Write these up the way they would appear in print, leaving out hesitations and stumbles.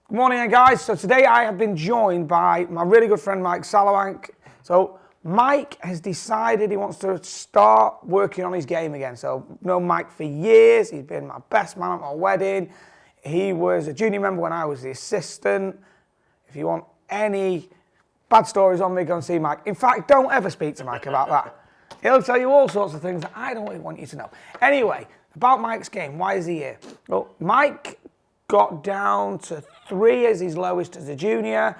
Good morning, guys. So today I have been joined by my really good friend Mike Sallabank. So Mike has decided he wants to start working on his game again. So I've known Mike for years. He's been my best man at my wedding. He was a junior member when I was the assistant. If you want any bad stories on me, go and see Mike. In fact, don't ever speak to Mike about that. He'll tell you all sorts of things that I don't really want you to know. Anyway, about Mike's game, why is he here? Well, Mike got down to 3 as his lowest as a junior,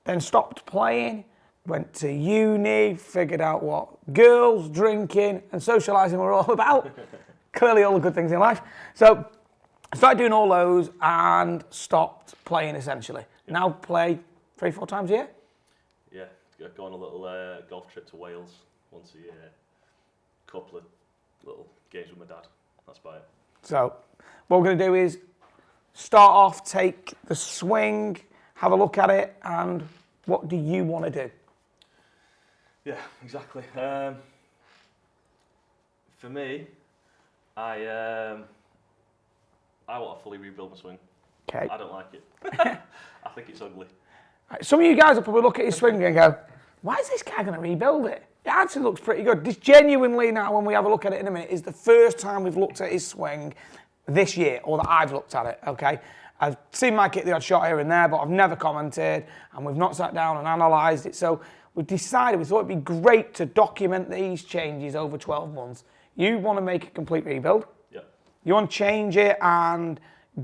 then stopped playing, went to uni, figured out what girls, drinking and socialising were all about. Clearly all the good things in life. So I started doing all those and stopped playing essentially. Now play 3-4 times a year? Yeah, go on a little golf trip to Wales once a year. Couple of little games with my dad. That's about it. So what we're going to do is start off, take the swing, have a look at it, and what do you want to do? Yeah, exactly. For me, I want to fully rebuild my swing. Okay. I don't like it. I think it's ugly. Some of you guys will probably look at his swing and go, why is this guy going to rebuild it? It actually looks pretty good. This genuinely now, when we have a look at it in a minute, is the first time we've looked at his swing this year, or that I've looked at it, okay? I've seen Mike hit the odd shot here and there, but I've never commented, and we've not sat down and analysed it. So we decided, we thought it'd be great to document these changes over 12 months. You want to make a complete rebuild. Yeah. You want to change it and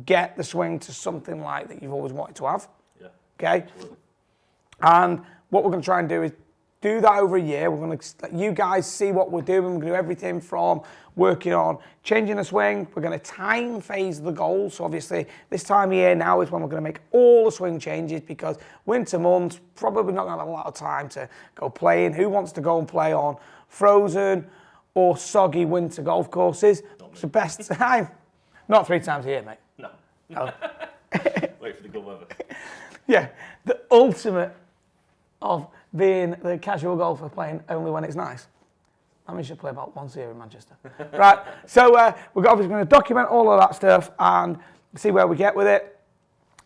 get the swing to something like that you've always wanted to have. Yeah. Okay? Absolutely. And what we're going to try and do is do that over a year. We're going to let you guys see what we're doing. We're going to do everything from working on changing the swing. We're going to time phase the goals. So obviously this time of year now is when we're going to make all the swing changes, because winter months, probably not going to have a lot of time to go playing. Who wants to go and play on frozen or soggy winter golf courses? It's the best time. Not 3 times a year, mate. No. Oh. Wait for the good weather. Yeah, the ultimate of being the casual golfer playing only when it's nice. I mean, you should play about once a year in Manchester. Right, so we're obviously going to document all of that stuff and see where we get with it.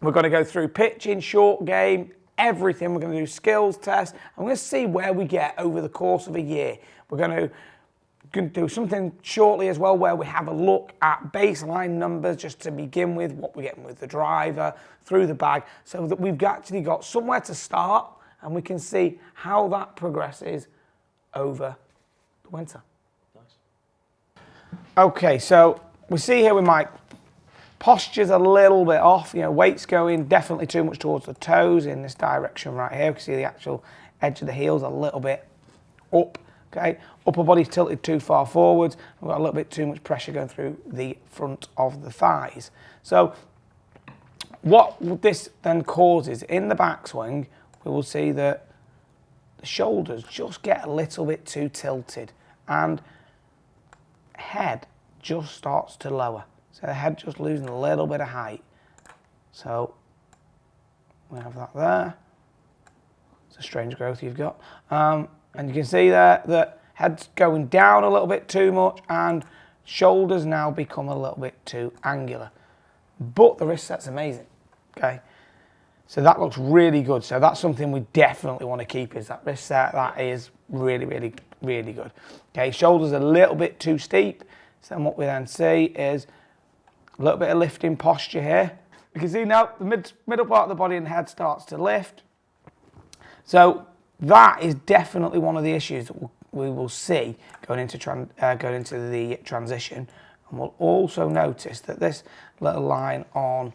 We're going to go through pitching, short game, everything. We're going to do skills tests. I'm going to see where we get over the course of a year. We're going to do something shortly as well where we have a look at baseline numbers just to begin with, what we're getting with the driver, through the bag, so that we've actually got somewhere to start and we can see how that progresses over the winter. Nice. Okay, so we see here with Mike, posture's a little bit off, weight's going definitely too much towards the toes in this direction right here. We can see the actual edge of the heels a little bit up, okay? Upper body's tilted too far forwards. We've got a little bit too much pressure going through the front of the thighs. So what this then causes in the backswing, we will see that the shoulders just get a little bit too tilted and head just starts to lower. So the head just losing a little bit of height. So we have that there. It's a strange growth you've got. And you can see there that head's going down a little bit too much and shoulders now become a little bit too angular. But the wrist set's amazing, okay? So that looks really good. So that's something we definitely want to keep, is that wrist set. That is really, really, really good. Okay, shoulders a little bit too steep. So then what we then see is a little bit of lifting posture here. You can see now the middle part of the body and head starts to lift. So that is definitely one of the issues that we will see going into the transition. And we'll also notice that this little line on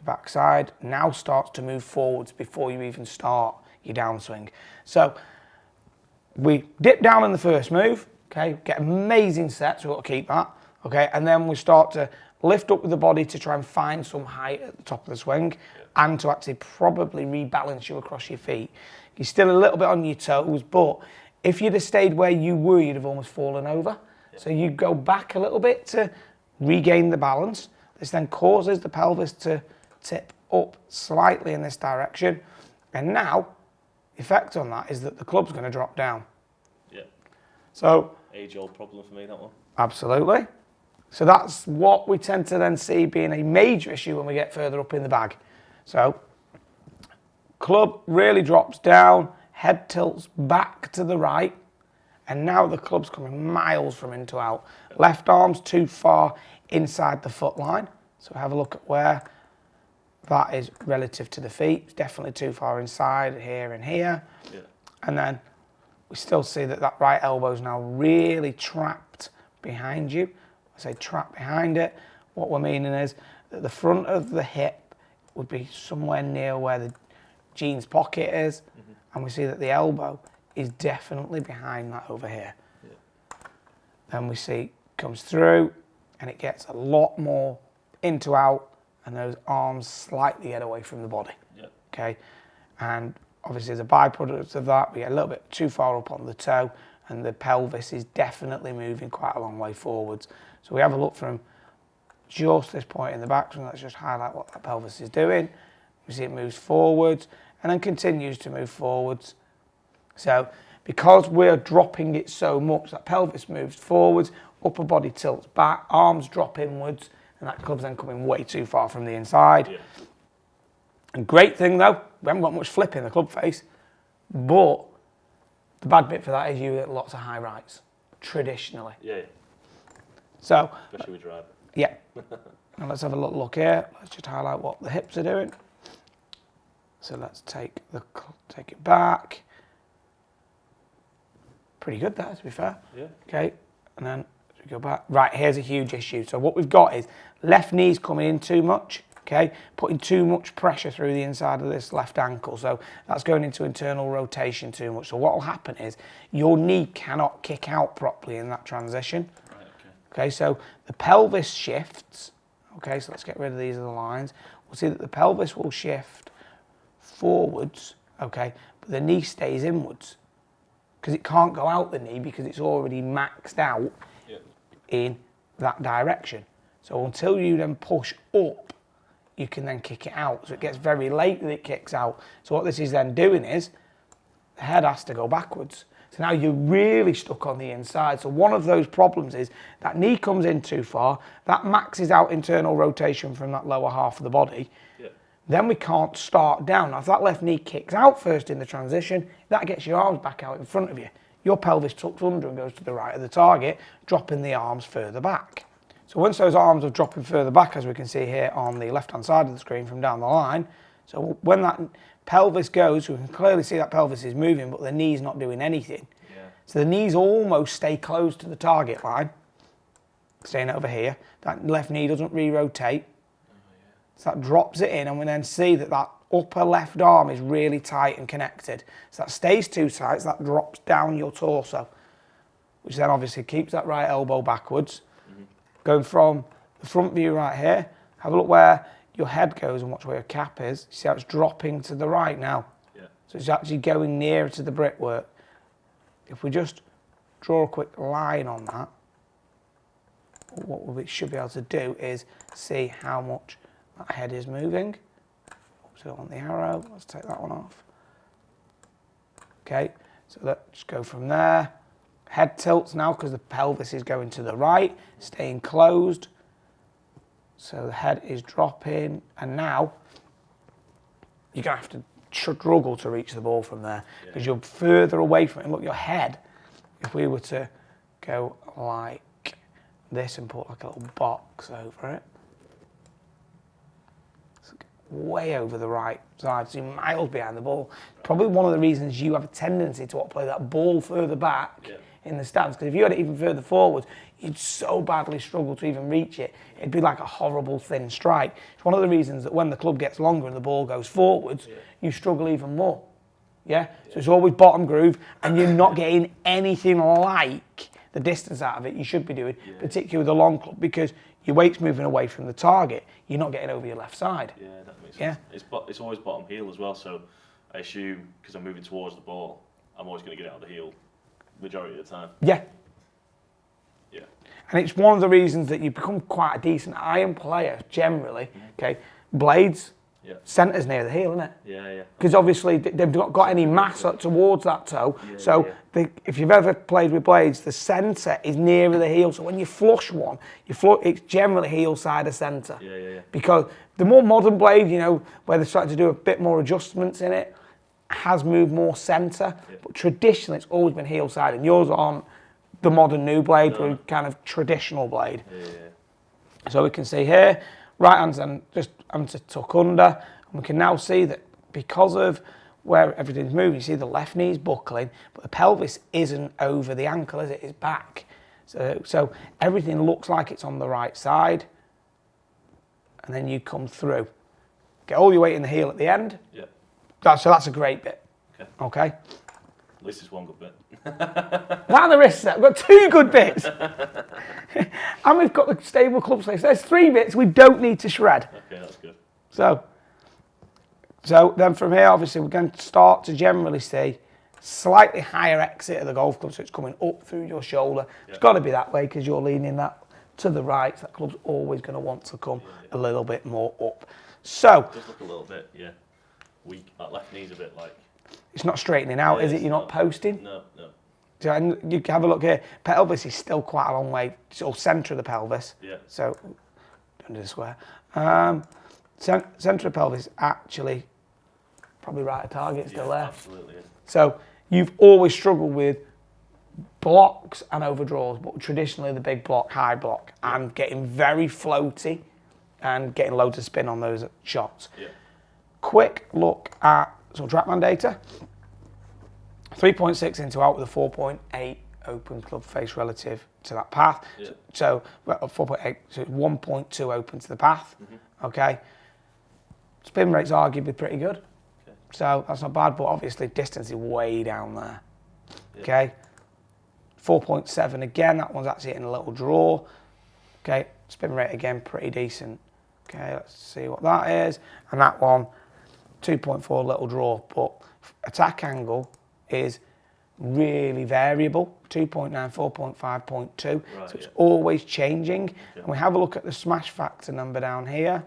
backside now starts to move forwards before you even start your downswing. So we dip down in the first move, okay, get amazing sets, we've got to keep that, okay, and then we start to lift up with the body to try and find some height at the top of the swing and to actually probably rebalance you across your feet. You're still a little bit on your toes, but if you'd have stayed where you were, you'd have almost fallen over. So you go back a little bit to regain the balance. This then causes the pelvis to tip up slightly in this direction, and now the effect on that is that the club's going to drop down. Yeah. So age-old problem for me, that one. Absolutely. So that's what we tend to then see being a major issue when we get further up in the bag. So, club really drops down, head tilts back to the right, and now the club's coming miles from in to out. Left arm's too far inside the foot line. So have a look at where that is relative to the feet. It's definitely too far inside here and here. Yeah. And then we still see that that right elbow is now really trapped behind you. I say trapped behind it. What we're meaning is that the front of the hip would be somewhere near where the jeans pocket is. Mm-hmm. And we see that the elbow is definitely behind that over here. Yeah. Then we see comes through and it gets a lot more into out and those arms slightly get away from the body. Yeah. Okay. And obviously as a byproduct of that, we get a little bit too far up on the toe and the pelvis is definitely moving quite a long way forwards. So we have a look from just this point in the back, so let's just highlight what that pelvis is doing. We see it moves forwards and then continues to move forwards. So because we're dropping it so much, that pelvis moves forwards, upper body tilts back, arms drop inwards, and that club's then coming way too far from the inside. Yeah. And great thing though, we haven't got much flip in the club face, but the bad bit for that is you get lots of high rights, traditionally. Yeah. So, especially with drive. Yeah. And let's have a look here. Let's just highlight what the hips are doing. So let's take it back. Pretty good there, to be fair. Yeah. Okay. And then we go back. Right, here's a huge issue. So what we've got is left knee's coming in too much. Okay, putting too much pressure through the inside of this left ankle. So that's going into internal rotation too much. So what will happen is your knee cannot kick out properly in that transition. Right, okay, so the pelvis shifts. Okay, so let's get rid of these other lines. We'll see that the pelvis will shift forwards, okay, but the knee stays inwards because it can't go out the knee because it's already maxed out in that direction. So until you then push up, you can then kick it out. So it gets very late that it kicks out. So what this is then doing is the head has to go backwards. So now you're really stuck on the inside. So one of those problems is that knee comes in too far, that maxes out internal rotation from that lower half of the body. Yeah. Then we can't start down. Now if that left knee kicks out first in the transition, that gets your arms back out in front of you. Your pelvis tucks under and goes to the right of the target, dropping the arms further back. So once those arms are dropping further back, as we can see here on the left-hand side of the screen from down the line, so when that pelvis goes, we can clearly see that pelvis is moving, but the knee's not doing anything. Yeah. So the knees almost stay close to the target line, staying over here. That left knee doesn't re-rotate. Oh, yeah. So that drops it in, and we then see that that upper left arm is really tight and connected. So that stays too tight, so that drops down your torso, which then obviously keeps that right elbow backwards. Going from the front view right here, have a look where your head goes and watch where your cap is. You see how it's dropping to the right now? Yeah. So it's actually going nearer to the brickwork. If we just draw a quick line on that, what we should be able to do is see how much that head is moving. So on the arrow, let's take that one off. Okay, so let's go from there. Head tilts now because the pelvis is going to the right, staying closed. So the head is dropping, and now you're going to have to struggle to reach the ball from there because you're further away from it. And look, your head, if we were to go like this and put like a little box over it, it's way over the right side, so you're miles behind the ball. Probably one of the reasons you have a tendency to play that ball further back. Yeah. In the stands, because if you had it even further forward, you'd so badly struggle to even reach it. It'd be like a horrible thin strike. It's one of the reasons that when the club gets longer and the ball goes forwards, you struggle even more. Yeah? So it's always bottom groove, and you're not getting anything like the distance out of it you should be doing, particularly with a long club, because your weight's moving away from the target. You're not getting over your left side. Yeah, that makes sense. Yeah? It's always bottom heel as well, so I assume, because I'm moving towards the ball, I'm always going to get out of the heel. Majority of the time. Yeah. Yeah. And it's one of the reasons that you become quite a decent iron player generally. Okay. Blades Yeah. Centre's near the heel, isn't it? Yeah. Because obviously they've not got any mass towards that toe. If you've ever played with blades, the centre is nearer the heel. So when you flush one, it's generally heel side of centre. Yeah. Because the more modern blade, where they're starting to do a bit more adjustments in it, has moved more centre. Yeah. But traditionally, it's always been heel side. And yours aren't the modern new blade, but kind of traditional blade. Yeah. So we can see here, right hand's then just having to tuck under, and we can now see that because of where everything's moving, you see the left knee's buckling, but the pelvis isn't over the ankle, is it? It's back. So everything looks like it's on the right side, and then you come through. Get all your weight in the heel at the end. Yeah. So that's a great bit. Okay. At least it's one good bit. That and the wrist set. We've got 2 good bits. And we've got the stable club sleeve. So there's 3 bits we don't need to shred. Okay, that's good. So then from here, obviously, we're going to start to generally see slightly higher exit of the golf club, so it's coming up through your shoulder. It's got to be that way because you're leaning that to the right. So that club's always going to want to come a little bit more up. So It does look a little bit, weak. That left knee's a bit like... it's not straightening out, is it? You're not posting? No. So you can have a look here. Pelvis is still quite a long way, so centre of the pelvis. Yeah. So, don't do the square. Centre of the pelvis actually probably right at target, still there. Absolutely. Yeah. So you've always struggled with blocks and overdraws, but traditionally the big block, high block, and getting very floaty and getting loads of spin on those shots. Yeah. Quick look at some TrackMan data. 3.6 into out with a 4.8 open club face relative to that path. Yeah. So 4.8, so 1.2 open to the path. Okay. Spin rate's arguably pretty good. Okay. So that's not bad, but obviously distance is way down there. Yeah. Okay. 4.7 again, that one's actually hitting a little draw. Okay. Spin rate again, pretty decent. Okay, let's see what that is. And that one, 2.4 little draw, but attack angle is really variable, 2.9, 4.5, 0.2, right, so it's always changing. And we have a look at the smash factor number down here,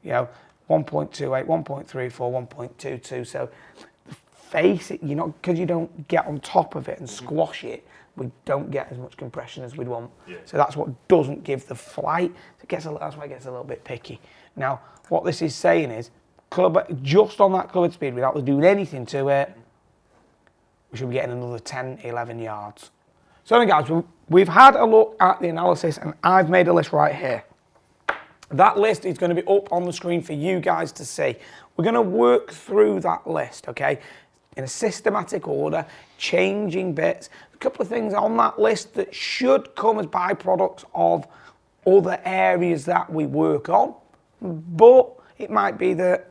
1.28, 1.34, 1.22, so face it, because you don't get on top of it and squash it, we don't get as much compression as we'd want. Yeah. So that's what doesn't give the flight, so that's why it gets a little bit picky. Now, what this is saying is, just on that club speed, without us doing anything to it, we should be getting another 10, 11 yards. So then guys, we've had a look at the analysis and I've made a list right here. That list is going to be up on the screen for you guys to see. We're going to work through that list, okay, in a systematic order, changing bits. A couple of things on that list that should come as byproducts of other areas that we work on, but it might be that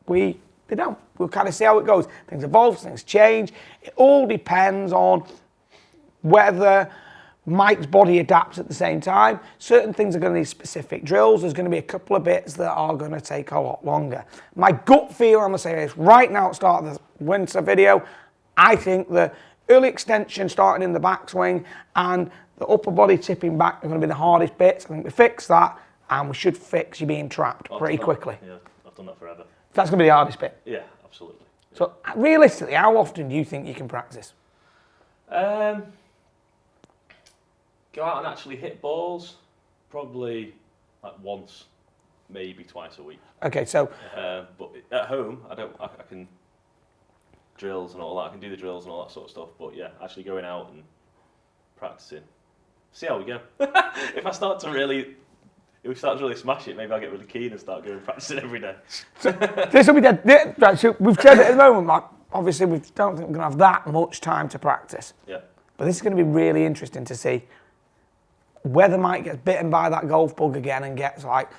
they don't. We'll kind of see how it goes. Things evolve, things change. It all depends on whether Mike's body adapts at the same time. Certain things are going to need specific drills. There's going to be a couple of bits that are going to take a lot longer. My gut feel, I'm going to say this right now at the start of the winter video, I think the early extension starting in the backswing and the upper body tipping back are going to be the hardest bits. I think we fix that and we should fix you being trapped pretty quickly. Yeah, I've done that forever. That's going to be the hardest bit. Yeah, absolutely. Yeah. So realistically, how often do you think you can practice? Go out and actually hit balls, probably like once, maybe twice a week. Okay, so but at home, I can drills and all that. I can do the drills and all that sort of stuff. But yeah, actually going out and practicing. See how we go. If we start to really smash it, maybe I'll get really keen and start going practicing every day. So this will be dead. Right, so we've said it at the moment, Mark. Obviously, we don't think we're going to have that much time to practice. Yeah. But this is going to be really interesting to see whether Mike gets bitten by that golf bug again and gets like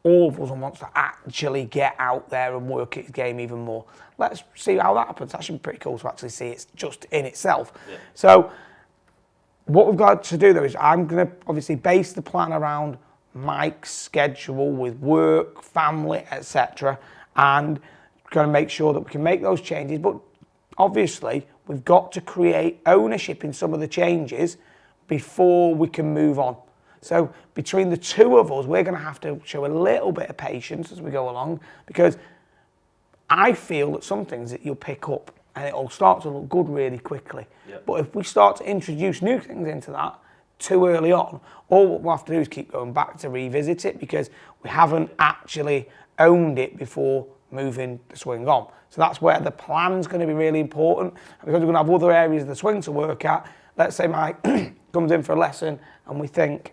all of us and wants to actually get out there and work his game even more. Let's see how that happens. That should be pretty cool to actually see it just in itself. Yeah. So what we've got to do though is I'm going to obviously base the plan around Mike's schedule with work, family, etc. and going to make sure that we can make those changes. But obviously, we've got to create ownership in some of the changes before we can move on. So between the two of us, we're going to have to show a little bit of patience as we go along, because I feel that some things that you'll pick up and it'll start to look good really quickly. Yep. But if we start to introduce new things into that too early on, all what we'll have to do is keep going back to revisit it, because we haven't actually owned it before moving the swing on. So that's where the plan's going to be really important. And because we're going to have other areas of the swing to work at, let's say Mike comes in for a lesson and we think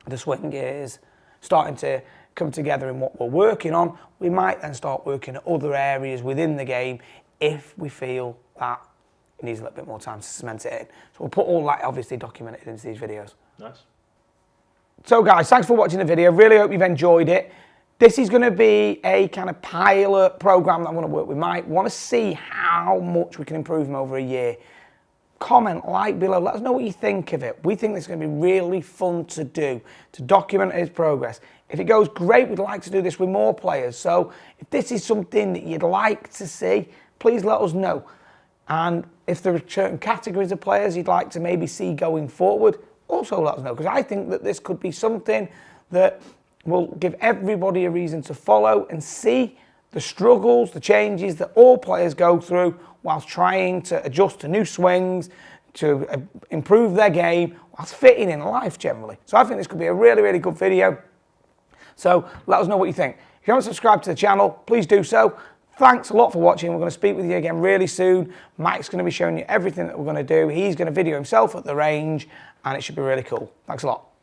the swing is starting to come together in what we're working on, we might then start working at other areas within the game if we feel that it needs a little bit more time to cement it in. So we'll put all that obviously documented into these videos. Nice. So guys, thanks for watching the video. Really hope you've enjoyed it. This is going to be a kind of pilot program that I want to work with Mike. Want to see how much we can improve him over a year. Comment, like below, let us know what you think of it. We think this is going to be really fun to do, to document his progress. If it goes great, we'd like to do this with more players. So if this is something that you'd like to see, please let us know. And if there are certain categories of players you'd like to maybe see going forward, also let us know, because I think that this could be something that will give everybody a reason to follow and see the struggles, the changes that all players go through whilst trying to adjust to new swings, to improve their game, whilst fitting in life generally. So I think this could be a really, really good video. So let us know what you think. If you haven't subscribed to the channel, please do so. Thanks a lot for watching. We're going to speak with you again really soon. Mike's going to be showing you everything that we're going to do. He's going to video himself at the range, and it should be really cool. Thanks a lot.